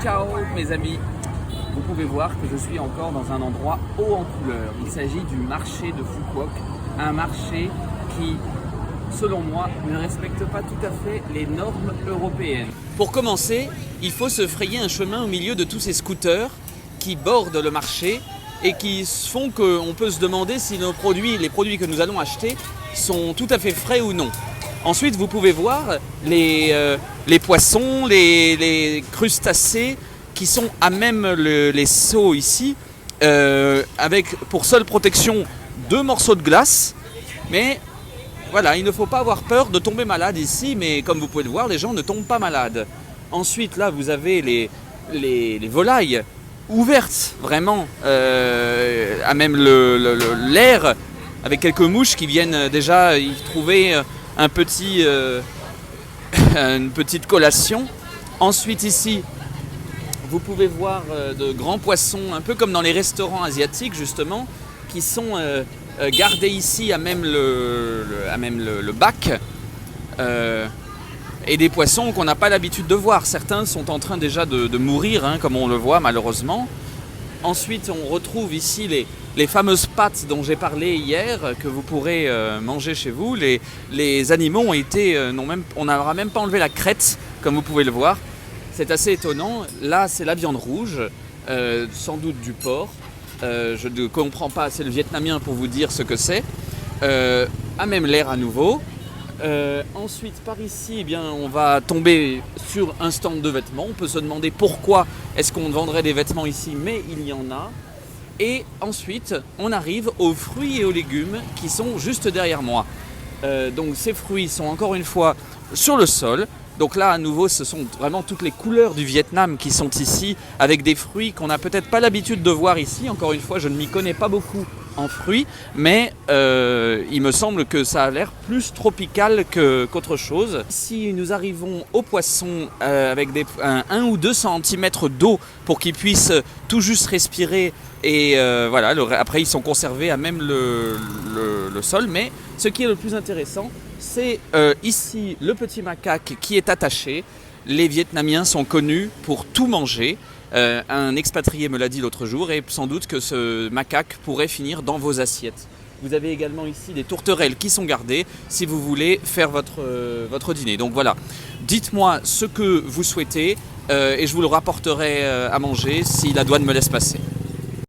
Ciao mes amis. Vous pouvez voir que je suis encore dans un endroit haut en couleur. Il s'agit du marché de Fukuoka, un marché qui, selon moi, ne respecte pas tout à fait les normes européennes. Pour commencer, il faut se frayer un chemin au milieu de tous ces scooters qui bordent le marché et qui font qu'on peut se demander si les produits que nous allons acheter sont tout à fait frais ou non. Ensuite, vous pouvez voir les poissons, les crustacés qui sont à même les seaux ici, avec pour seule protection 2 morceaux de glace. Mais voilà, il ne faut pas avoir peur de tomber malade ici, mais comme vous pouvez le voir, les gens ne tombent pas malades. Ensuite, là, vous avez les volailles ouvertes, vraiment, à même l'air, avec quelques mouches qui viennent déjà y trouver une petite collation. Ensuite, ici, vous pouvez voir de grands poissons, un peu comme dans les restaurants asiatiques, justement, qui sont gardés ici à même le bac. Et des poissons qu'on n'a pas l'habitude de voir. Certains sont en train déjà de mourir, hein, comme on le voit malheureusement. Ensuite, on retrouve ici les fameuses pâtes dont j'ai parlé hier, que vous pourrez manger chez vous. Les animaux ont été, on n'aura même pas enlevé la crête, comme vous pouvez le voir. C'est assez étonnant. Là, c'est la viande rouge, sans doute du porc. Je ne comprends pas assez le vietnamien pour vous dire ce que c'est. À même l'air à nouveau. Ensuite, par ici, eh bien, on va tomber sur un stand de vêtements. On peut se demander pourquoi est-ce qu'on vendrait des vêtements ici, mais il y en a. Et ensuite, on arrive aux fruits et aux légumes qui sont juste derrière moi. Donc ces fruits sont encore une fois sur le sol. Donc là, à nouveau, ce sont vraiment toutes les couleurs du Vietnam qui sont ici, avec des fruits qu'on n'a peut-être pas l'habitude de voir ici. Encore une fois, je ne m'y connais pas beaucoup en fruits, mais il me semble que ça a l'air plus tropical qu'autre chose. Ici, nous arrivons aux poissons avec 1 ou 2 cm d'eau pour qu'ils puissent tout juste respirer. Et voilà, après, ils sont conservés à même le sol. Mais ce qui est le plus intéressant, c'est ici le petit macaque qui est attaché. Les Vietnamiens sont connus pour tout manger. Un expatrié me l'a dit l'autre jour et sans doute que ce macaque pourrait finir dans vos assiettes. Vous avez également ici des tourterelles qui sont gardées si vous voulez faire votre dîner. Donc voilà, dites-moi ce que vous souhaitez et je vous le rapporterai à manger si la douane me laisse passer.